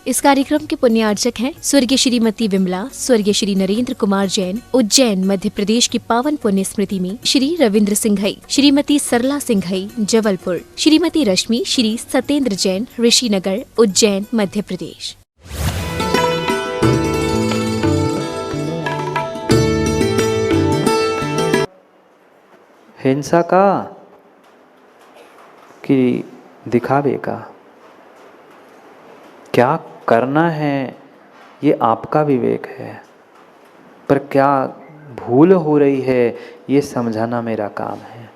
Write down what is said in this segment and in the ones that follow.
इस कार्यक्रम के पुण्यार्चक हैं स्वर्गीय श्रीमती विमला, स्वर्गीय श्री नरेंद्र कुमार जैन, उज्जैन मध्य प्रदेश की पावन पुण्य स्मृति में श्री रविंद्र सिंघई, श्रीमती सरला सिंघई जबलपुर, श्रीमती रश्मि, श्री सत्येंद्र जैन ऋषिनगर, उज्जैन मध्य प्रदेश। हिंसा का कि दिखावे का, क्या करना है ये आपका विवेक है, पर क्या भूल हो रही है ये समझाना मेरा काम है।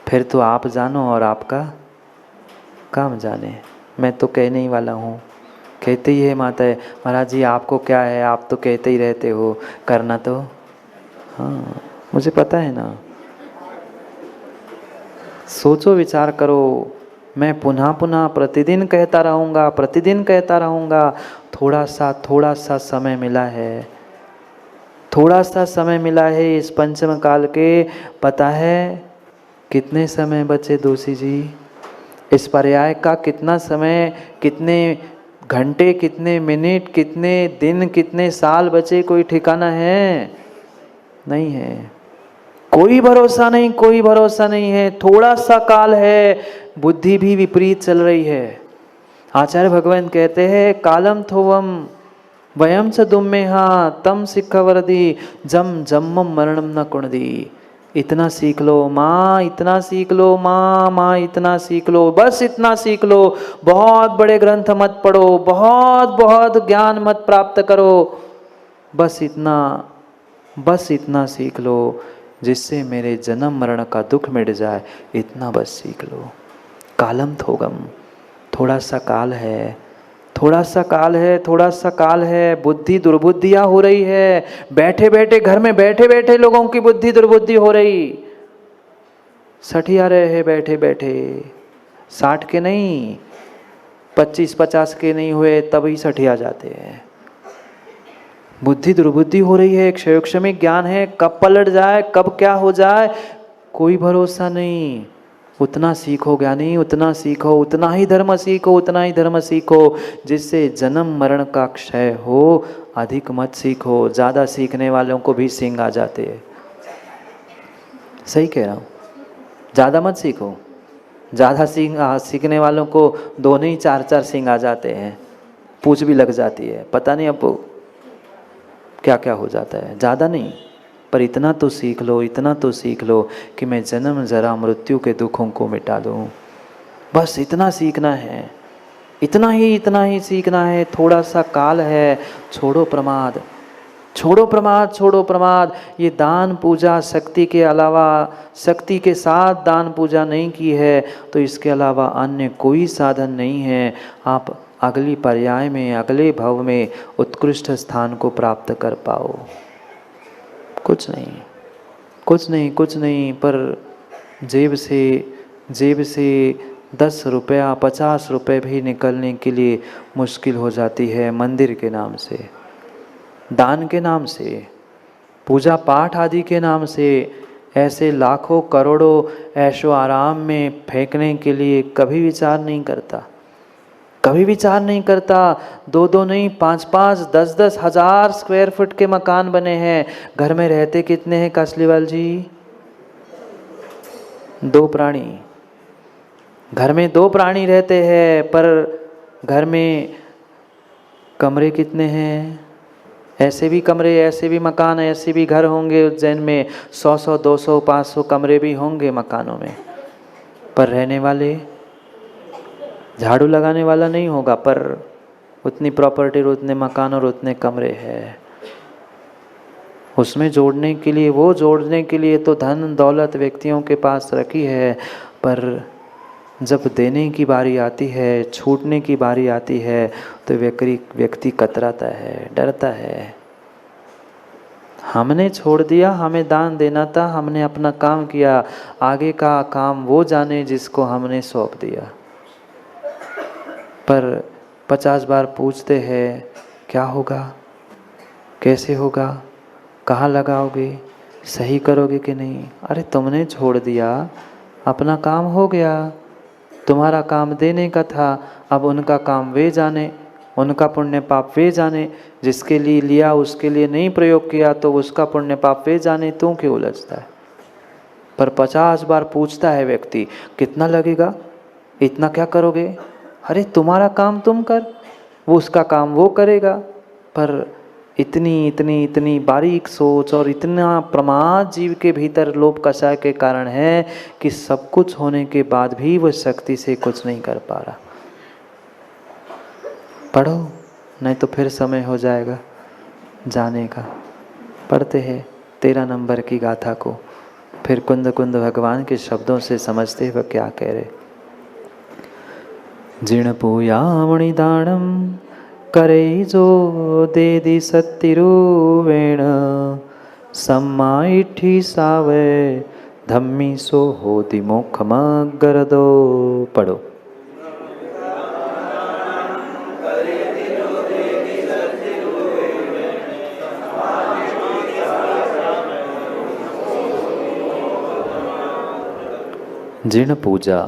फिर तो आप जानो और आपका काम जाने। मैं तो कहने ही वाला हूँ, कहते ही है माता है महाराज जी आपको क्या है, आप तो कहते ही रहते हो, करना तो हाँ मुझे पता है ना। सोचो, विचार करो। मैं पुनः पुनः प्रतिदिन कहता रहूँगा। थोड़ा सा समय मिला है, थोड़ा सा समय मिला है इस पंचम काल के। पता है कितने समय बचे दोषी जी? इस पर्याय का कितना समय, कितने घंटे, कितने मिनट, कितने दिन, कितने साल बचे? कोई ठिकाना है? नहीं है। कोई भरोसा नहीं है। थोड़ा सा काल है, बुद्धि भी विपरीत चल रही है। आचार्य भगवान कहते हैं कालम थोवम वयम च दुम्मेहा तम सिक्खवरदी जम जम्मम मरणम न कुणदी। इतना सीख लो माँ, इतना सीख लो माँ, इतना सीख लो, बस इतना सीख लो। बहुत बड़े ग्रंथ मत पढ़ो, बहुत ज्ञान मत प्राप्त करो, बस इतना सीख लो जिससे मेरे जन्म मरण का दुख मिट जाए। इतना बस सीख लो। कालम थोगम, थोड़ा सा काल है। बुद्धि दुर्बुद्धियाँ हो रही है। बैठे बैठे घर में बैठे लोगों की बुद्धि दुर्बुद्धि हो रही। सठिया रहे हैं बैठे बैठे, 60 के नहीं, 25-50 के नहीं हुए तभी सठिया जाते हैं। बुद्धि दुर्बुद्धि हो रही है। क्षयोक्षमिक ज्ञान है, कब पलट जाए, कब क्या हो जाए कोई भरोसा नहीं। उतना सीखो ज्ञानी, उतना सीखो, उतना ही धर्म सीखो जिससे जन्म मरण का क्षय हो। अधिक मत सीखो, ज़्यादा सीखने वालों को भी सींग आ जाते हैं। सही कह रहा हूँ? ज़्यादा मत सीखो। ज़्यादा सीखने वालों को 2 नहीं 4 सींग आ जाते हैं, पूंछ भी लग जाती है, पता नहीं अब क्या क्या हो जाता है। ज़्यादा नहीं, पर इतना तो सीख लो कि मैं जन्म जरा मृत्यु के दुखों को मिटा दूँ। बस इतना सीखना है, इतना ही सीखना है। थोड़ा सा काल है। छोड़ो प्रमाद। ये दान पूजा शक्ति के अलावा, शक्ति के साथ दान पूजा नहीं की है तो इसके अलावा अन्य कोई साधन नहीं है। आप अगली पर्याय में, अगले भव में उत्कृष्ट स्थान को प्राप्त कर पाओ। कुछ नहीं, पर जेब से 10 रुपया 50 रुपये भी निकलने के लिए मुश्किल हो जाती है। मंदिर के नाम से, दान के नाम से, पूजा पाठ आदि के नाम से ऐसे लाखों करोड़ों ऐशो आराम में फेंकने के लिए कभी विचार नहीं करता। 2 नहीं 5 10 हज़ार स्क्वायर फुट के मकान बने हैं। घर में रहते कितने हैं कासलीवाल जी? 2 प्राणी। घर में 2 प्राणी रहते हैं, पर घर में कमरे कितने हैं? ऐसे भी कमरे, ऐसे भी मकान, ऐसे भी घर होंगे उज्जैन में 100 200 500 कमरे भी होंगे मकानों में, पर रहने वाले, झाड़ू लगाने वाला नहीं होगा, पर उतनी प्रॉपर्टी, उतने मकान और उतने कमरे हैं। उसमें जोड़ने के लिए तो धन दौलत व्यक्तियों के पास रखी है, पर जब देने की बारी आती है, छूटने की बारी आती है तो व्यक्ति कतराता है, डरता है। हमने छोड़ दिया, हमें दान देना था, हमने अपना काम किया, आगे का काम वो जाने जिसको हमने सौंप दिया। पर 50 बार पूछते हैं क्या होगा, कैसे होगा, कहाँ लगाओगे, सही करोगे कि नहीं? अरे तुमने छोड़ दिया, अपना काम हो गया, तुम्हारा काम देने का था, अब उनका काम वे जाने। उनका पुण्य पाप वे जाने, जिसके लिए लिया उसके लिए नहीं प्रयोग किया तो उसका पुण्य पाप वे जाने, तू क्यों उलझता है। पर 50 बार पूछता है व्यक्ति, कितना लगेगा, इतना क्या करोगे, अरे तुम्हारा काम तुम कर, वो उसका काम वो करेगा। पर इतनी इतनी इतनी बारीक सोच और इतना प्रमाद जीव के भीतर लोभ कषाय के कारण है कि सब कुछ होने के बाद भी वह शक्ति से कुछ नहीं कर पा रहा। पढ़ो, नहीं तो फिर समय हो जाएगा जाने का। पढ़ते हैं 13 नंबर की गाथा को, फिर कुंद कुंद भगवान के शब्दों से समझते वह क्या कह रहे। जिण पूयामणि दानम करे जो देदी सत्तिरुवेण सम्माइठी सावे धम्मी सो होती मोक्षमगरदो। पढ़ो। जिण पूजा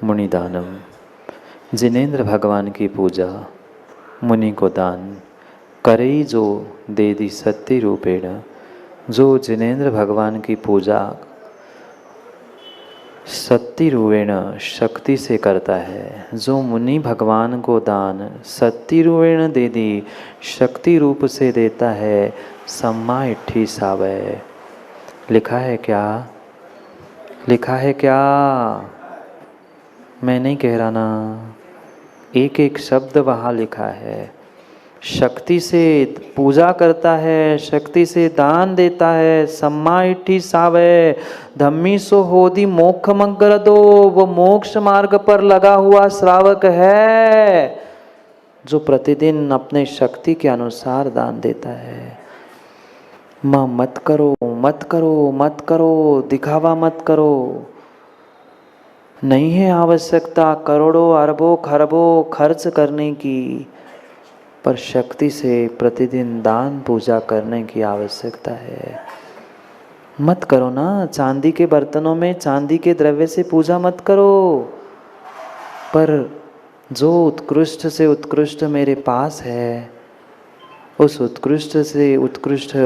मुनिदानम, जिनेन्द्र भगवान की पूजा मुनि को दान, करे जो देदी सत्य रूपेण, जो जिनेन्द्र भगवान की पूजा सत्य रूपेण शक्ति से करता है, जो मुनि भगवान को दान सत्य रूपेण दे दी शक्ति रूप से देता है, सम्मा इट्ठी सावय। लिखा है क्या, लिखा है क्या, मैं नहीं कह रहा ना, एक एक शब्द वहाँ लिखा है। शक्ति से पूजा करता है, शक्ति से दान देता है, सम्मा इट्ठी सावय धम्मी सो होदी मोक्ष मग्र दो। वो मोक्ष मार्ग पर लगा हुआ श्रावक है जो प्रतिदिन अपने शक्ति के अनुसार दान देता है। माँ मत करो मत करो मत करो, दिखावा मत करो, नहीं है आवश्यकता करोड़ों अरबों खरबों खर्च करने की, पर शक्ति से प्रतिदिन दान पूजा करने की आवश्यकता है। मत करो ना, चांदी के बर्तनों में चांदी के द्रव्य से पूजा मत करो, पर जो उत्कृष्ट से उत्कृष्ट मेरे पास है उस उत्कृष्ट से उत्कृष्ट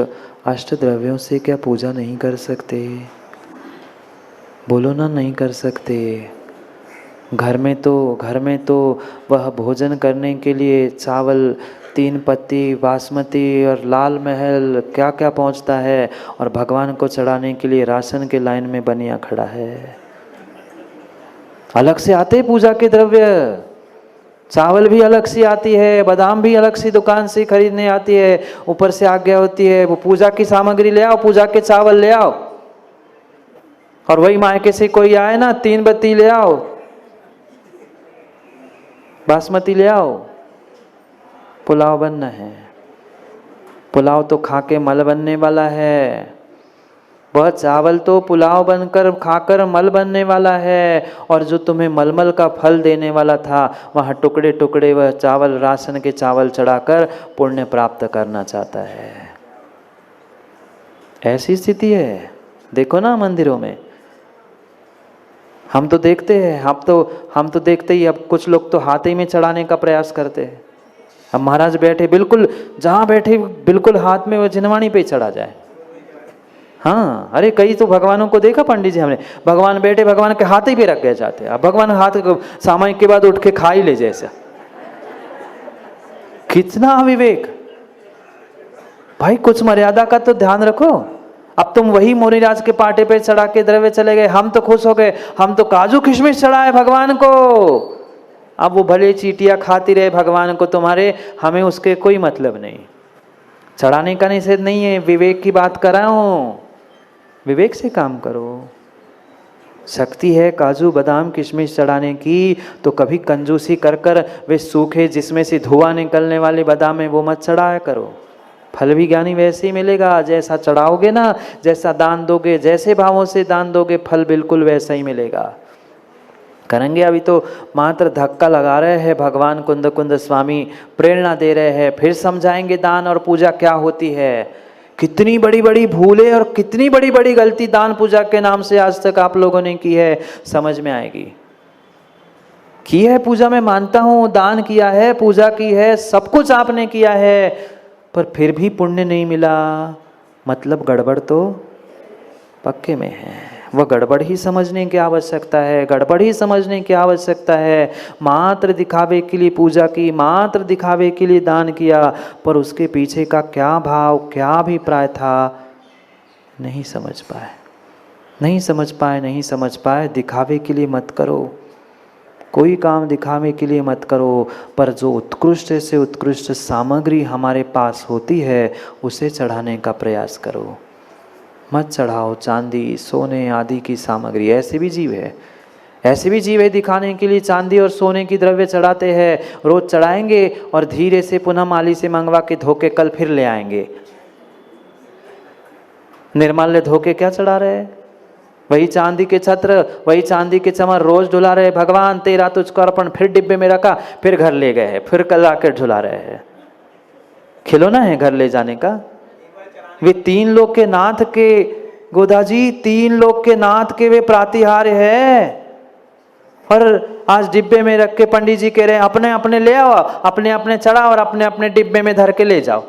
अष्ट द्रव्यों से क्या पूजा नहीं कर सकते? बोलो ना, नहीं कर सकते। घर में तो वह भोजन करने के लिए चावल 3 पत्ती बासमती और लाल महल क्या क्या पहुंचता है, और भगवान को चढ़ाने के लिए राशन के लाइन में बनिया खड़ा है। अलग से आते पूजा के द्रव्य, चावल भी अलग से आती है, बादाम भी अलग से दुकान से खरीदने आती है, ऊपर से आज्ञा होती है वो पूजा की सामग्री ले आओ, पूजा के चावल ले आओ। और वही मायके से कोई आए ना, 3 बत्ती ले आओ, बासमती ले आओ, पुलाव बनना है। पुलाव तो खा के मल बनने वाला है, वह चावल तो पुलाव बनकर खाकर मल बनने वाला है, और जो तुम्हें मलमल का फल देने वाला था वहाँ टुकड़े टुकड़े वह चावल, राशन के चावल चढ़ाकर पुण्य प्राप्त करना चाहता है। ऐसी स्थिति है। देखो ना मंदिरों में हम तो देखते हैं, हम तो देखते ही, अब कुछ लोग तो हाथ ही में चढ़ाने का प्रयास करते हैं। अब महाराज बैठे, बिल्कुल जहाँ बैठे बिल्कुल हाथ में वो जिनवाणी पे चढ़ा जाए। हाँ, अरे कई तो भगवानों को देखा पंडित जी हमने, भगवान बैठे भगवान के हाथ ही पे रख गए जाते। अब भगवान हाथ सामयिक के बाद उठ के खा ही ले जैसा। कितना अविवेक भाई, कुछ मर्यादा का तो ध्यान रखो। अब तुम वही मोनीराज के पाटे पे चढ़ा के द्रव्य चले गए, हम तो खुश हो गए, हम तो काजू किशमिश चढ़ाए भगवान को। अब वो भले चीटियां खाती रहे भगवान को तुम्हारे, हमें उसके कोई मतलब नहीं। चढ़ाने का निषेध नहीं है, विवेक की बात कर रहा हूं, विवेक से काम करो। शक्ति है काजू बादाम किशमिश चढ़ाने की, तो कभी कंजूसी कर कर वे सूखे जिसमें से धुआं निकलने वाले बादाम है वो मत चढ़ाया करो। फल भी ज्ञानी वैसे ही मिलेगा, जैसा चढ़ाओगे ना, जैसा दान दोगे, जैसे भावों से दान दोगे, फल बिल्कुल वैसा ही मिलेगा। करेंगे। अभी तो मात्र धक्का लगा रहे हैं, भगवान कुंद कुंद स्वामी प्रेरणा दे रहे हैं, फिर समझाएंगे दान और पूजा क्या होती है। कितनी बड़ी बड़ी भूलें और कितनी बड़ी बड़ी गलती दान पूजा के नाम से आज तक आप लोगों ने की है, समझ में आएगी। की है पूजा, मैं मानता हूँ, दान किया है, पूजा की है, सब कुछ आपने किया है, पर फिर भी पुण्य नहीं मिला, मतलब गड़बड़ तो पक्के में है। वह गड़बड़ ही समझने की आवश्यकता है, गड़बड़ ही समझने की आवश्यकता है। मात्र दिखावे के लिए पूजा की, मात्र दिखावे के लिए दान किया, पर उसके पीछे का क्या भाव, क्या अभिप्राय था, नहीं समझ पाए, नहीं समझ पाए, नहीं समझ पाए। दिखावे के लिए मत करो, कोई काम दिखावे के लिए मत करो, पर जो उत्कृष्ट से उत्कृष्ट सामग्री हमारे पास होती है उसे चढ़ाने का प्रयास करो। मत चढ़ाओ चांदी, सोने आदि की सामग्री। ऐसे भी जीव है, ऐसे भी जीव है दिखाने के लिए चांदी और सोने की द्रव्य चढ़ाते हैं, रोज चढ़ाएंगे और धीरे से पुनः माली से मंगवा के धोके कल फिर ले आएंगे। निर्माल्य धोके क्या चढ़ा रहे हैं? वही चांदी के छत्र, वही चांदी के चमर रोज ढुला रहे, भगवान तेरा तुझको अर्पण, फिर डिब्बे में रखा, फिर घर ले गए, फिर कल आकर झुला रहे हैं। खिलौना है घर ले जाने का? वे तीन लोक के नाथ के, गोदाजी तीन लोक के नाथ के वे प्रातिहार्य है, और आज डिब्बे में रख के पंडित जी कह रहे हैं अपने अपने ले आओ, अपने अपने चढ़ाओ और अपने अपने डिब्बे में धर के ले जाओ।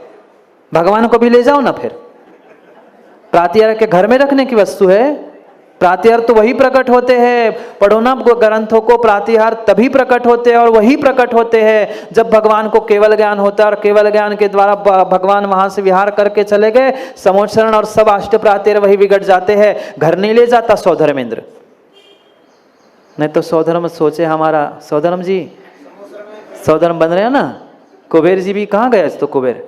भगवान को भी ले जाओ ना। फिर प्रातिहार्य के घर में रखने की वस्तु है। प्रातिहार तो वही प्रकट होते हैं, पढ़ो ना ग्रंथों को, प्रातिहार तभी प्रकट होते हैं और वही प्रकट होते हैं जब भगवान को केवल ज्ञान होता है, और केवल ज्ञान के द्वारा भगवान वहां से विहार करके चले गए, समोचरण और सब अष्ट प्रातिहार वही बिगड़ जाते हैं। घर नहीं ले जाता सौधर्मेंद्र, नहीं तो सौधर्म सोचे हमारा, सौधर्म जी सौधर्म बन रहे हैं ना। कुबेर जी भी कहाँ गए? तो कुबेर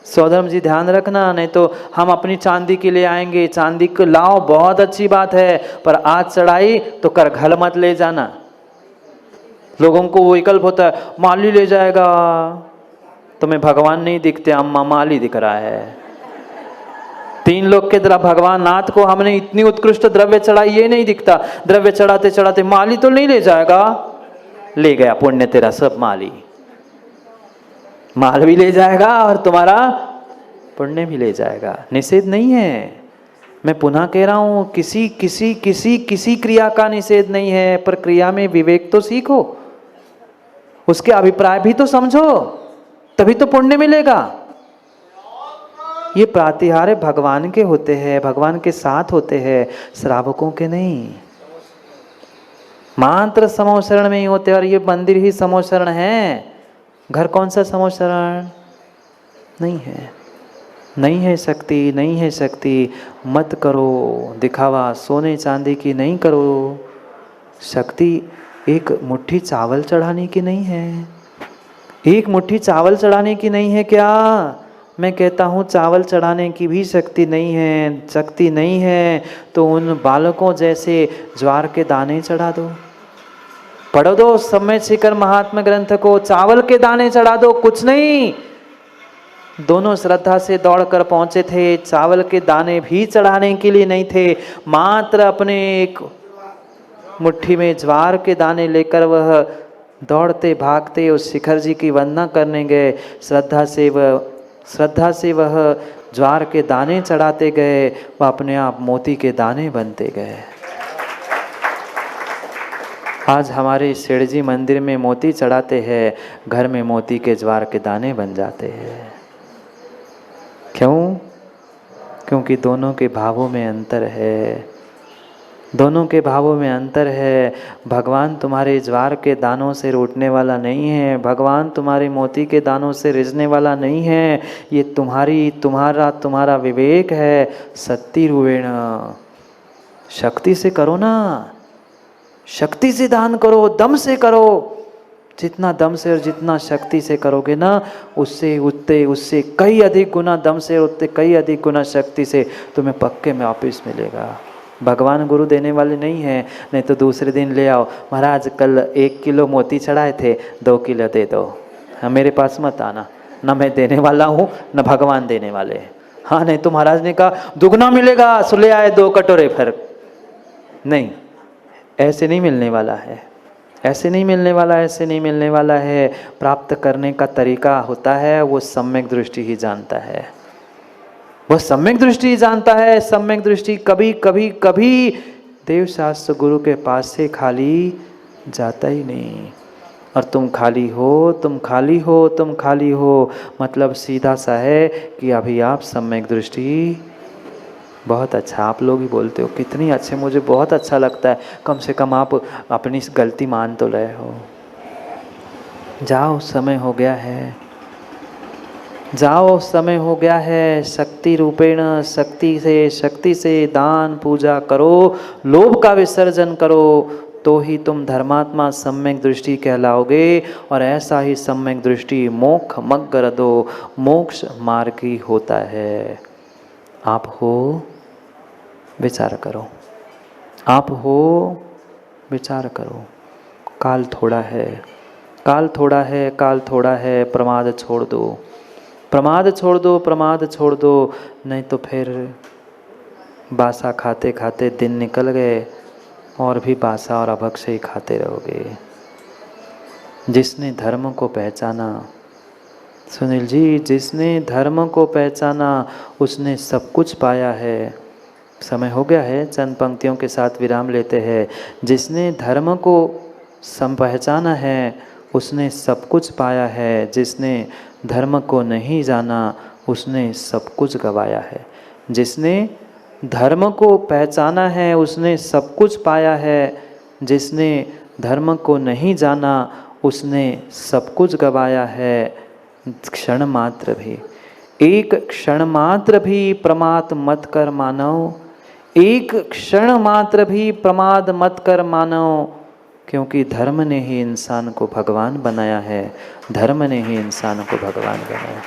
सौधर्म जी ध्यान रखना, नहीं तो हम अपनी चांदी के लिए आएंगे। चांदी को लाओ, बहुत अच्छी बात है, पर आज चढ़ाई तो कर घर मत ले जाना। लोगों को वो विकल्प होता है, माली ले जाएगा, तुम्हें भगवान नहीं दिखते, अम्मा माली दिख रहा है। तीन लोग के द्वारा भगवान नाथ को हमने इतनी उत्कृष्ट द्रव्य चढ़ाई, ये नहीं दिखता। द्रव्य चढ़ाते चढ़ाते माली तो नहीं ले जाएगा, ले गया पुण्य तेरा सब, माली माल भी ले जाएगा और तुम्हारा पुण्य भी ले जाएगा। निषेध नहीं है, मैं पुनः कह रहा हूं, किसी किसी किसी किसी क्रिया का निषेध नहीं है, पर क्रिया में विवेक तो सीखो, उसके अभिप्राय भी तो समझो, तभी तो पुण्य मिलेगा। ये प्रातिहार्य भगवान के होते हैं, भगवान के साथ होते हैं, श्रावकों के नहीं। मात्र समोचरण में ही होते हैं, और ये मंदिर ही समोचरण है। घर कौन सा समोचरण? नहीं है, नहीं है शक्ति, नहीं है शक्ति। मत करो दिखावा, सोने चांदी की नहीं करो। शक्ति एक मुट्ठी चावल चढ़ाने की नहीं है, एक मुट्ठी चावल चढ़ाने की नहीं है क्या? मैं कहता हूँ चावल चढ़ाने की भी शक्ति नहीं है। शक्ति नहीं है तो उन बालकों जैसे ज्वार के दाने चढ़ा दो, पढ़ो दो समय शिखर महात्मा ग्रंथ को, चावल के दाने चढ़ा दो, कुछ नहीं। दोनों श्रद्धा से दौड़कर पहुंचे थे, चावल के दाने भी चढ़ाने के लिए नहीं थे, मात्र अपने एक मुट्ठी में ज्वार के दाने लेकर वह दौड़ते भागते उस शिखर जी की वंदना करने गए। श्रद्धा से वह ज्वार के दाने चढ़ाते गए, वह अपने आप मोती के दाने बनते गए। आज हमारे सेठ जी मंदिर में मोती चढ़ाते हैं, घर में मोती के ज्वार के दाने बन जाते हैं। क्यों? क्योंकि दोनों के भावों में अंतर है, दोनों के भावों में अंतर है। भगवान तुम्हारे ज्वार के दानों से रोटने वाला नहीं है, भगवान तुम्हारे मोती के दानों से रिझने वाला नहीं है। ये तुम्हारा विवेक है। सत्ती रूपेण, शक्ति से करो ना, शक्ति से दान करो, दम से करो। जितना दम से और जितना शक्ति से करोगे ना, उससे कई अधिक गुना दम से, उससे कई अधिक गुना शक्ति से तुम्हें पक्के में वापिस मिलेगा। भगवान गुरु देने वाले नहीं है, नहीं तो दूसरे दिन ले आओ, महाराज कल 1 किलो मोती चढ़ाए थे, 2 किलो दे दो। हाँ, मेरे पास मत आना, न मैं देने वाला हूँ न भगवान देने वाले। हाँ, नहीं तो महाराज ने कहा दुगना मिलेगा, सो ले आए 2 कटोरे। फिर नहीं, ऐसे नहीं मिलने वाला है, ऐसे नहीं मिलने वाला है, ऐसे नहीं मिलने वाला है। प्राप्त करने का तरीका होता है, वो सम्यक दृष्टि ही जानता है, वह सम्यक दृष्टि ही जानता है। सम्यक दृष्टि कभी कभी कभी देव शास्त्र गुरु के पास से खाली जाता ही नहीं। और तुम खाली हो, तुम खाली हो, तुम खाली हो, मतलब सीधा सा है कि अभी आप सम्यक दृष्टि। बहुत अच्छा, आप लोग ही बोलते हो कितनी अच्छे, मुझे बहुत अच्छा लगता है। कम से कम आप अपनी गलती मान तो रहे हो। जाओ, समय हो गया है, जाओ, समय हो गया है। शक्ति रूपेण, शक्ति से दान पूजा करो, लोभ का विसर्जन करो, तो ही तुम धर्मात्मा सम्यक दृष्टि कहलाओगे। और ऐसा ही सम्यक दृष्टि मोक्ष मग्गरदो, मोक्ष मार्गी होता है। आप हो, विचार करो। आप हो, विचार करो। काल थोड़ा है, काल थोड़ा है, काल थोड़ा है। प्रमाद छोड़ दो, प्रमाद छोड़ दो, प्रमाद छोड़ दो, नहीं तो फिर बासा खाते खाते दिन निकल गए और भी बासा और अभक्ष ही खाते रहोगे। जिसने धर्म को पहचाना, सुनील जी, जिसने धर्म को पहचाना उसने सब कुछ पाया है। समय हो गया है, चंद पंक्तियों के साथ विराम लेते हैं। जिसने धर्म को पहचाना है उसने सब कुछ पाया है, जिसने धर्म को नहीं जाना उसने सब कुछ गवाया है। जिसने धर्म को पहचाना है उसने सब कुछ पाया है, जिसने धर्म को नहीं जाना उसने सब कुछ गवाया है। क्षण मात्र भी, एक क्षण मात्र भी प्रमाद मत कर मानव, एक क्षण मात्र भी प्रमाद मत कर मानव, क्योंकि धर्म ने ही इंसान को भगवान बनाया है। धर्म ने ही इंसान को भगवान बनाया,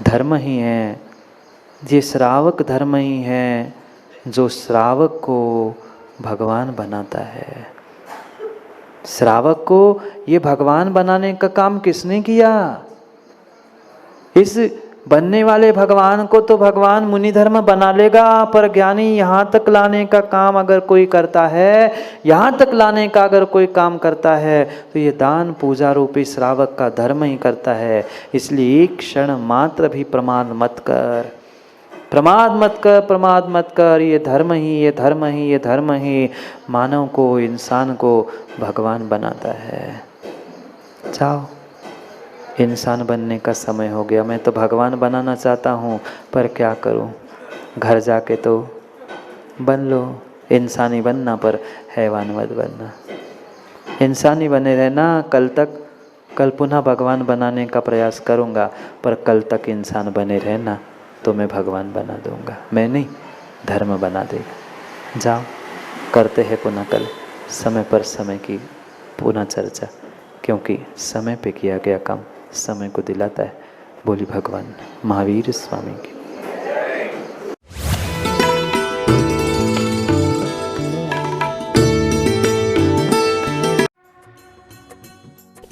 धर्म ही है, ये श्रावक धर्म ही है जो श्रावक को भगवान बनाता है। श्रावक को ये भगवान बनाने का काम किसने किया? इस बनने वाले भगवान को तो भगवान मुनि धर्म बना लेगा, पर ज्ञानी यहाँ तक लाने का काम अगर कोई करता है, यहाँ तक लाने का अगर कोई काम करता है तो ये दान पूजा रूपी श्रावक का धर्म ही करता है। इसलिए एक क्षण मात्र भी प्रमाद मत कर, प्रमाद मत कर, प्रमाद मत कर। ये धर्म ही, ये धर्म ही, ये धर्म ही मानव को, इंसान को भगवान बनाता है। जाओ, इंसान बनने का समय हो गया। मैं तो भगवान बनाना चाहता हूँ, पर क्या करूँ? घर जाके तो बन लो, इंसानी बनना पर हैवान मत बनना। इंसानी बने रहना, कल पुनः भगवान बनाने का प्रयास करूँगा, पर कल तक इंसान बने रहना तो मैं भगवान बना दूँगा। मैं नहीं, धर्म बना देगा। जाओ, करते हैं पुनः कल समय पर समय की पुनः चर्चा, क्योंकि समय पे किया गया काम समय को दिलाता है। बोली भगवान महावीर स्वामी की।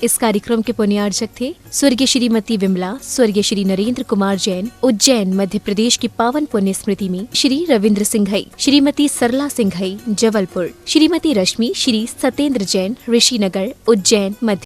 इस कार्यक्रम के पुण्यार्चक थे स्वर्गीय श्रीमती विमला, स्वर्गीय श्री नरेंद्र कुमार जैन, उज्जैन मध्य प्रदेश की पावन पुण्य स्मृति में श्री रविंद्र सिंघई, श्रीमती सरला सिंघई जबलपुर, श्रीमती रश्मि श्री सत्येंद्र जैन ऋषिनगर उज्जैन मध्य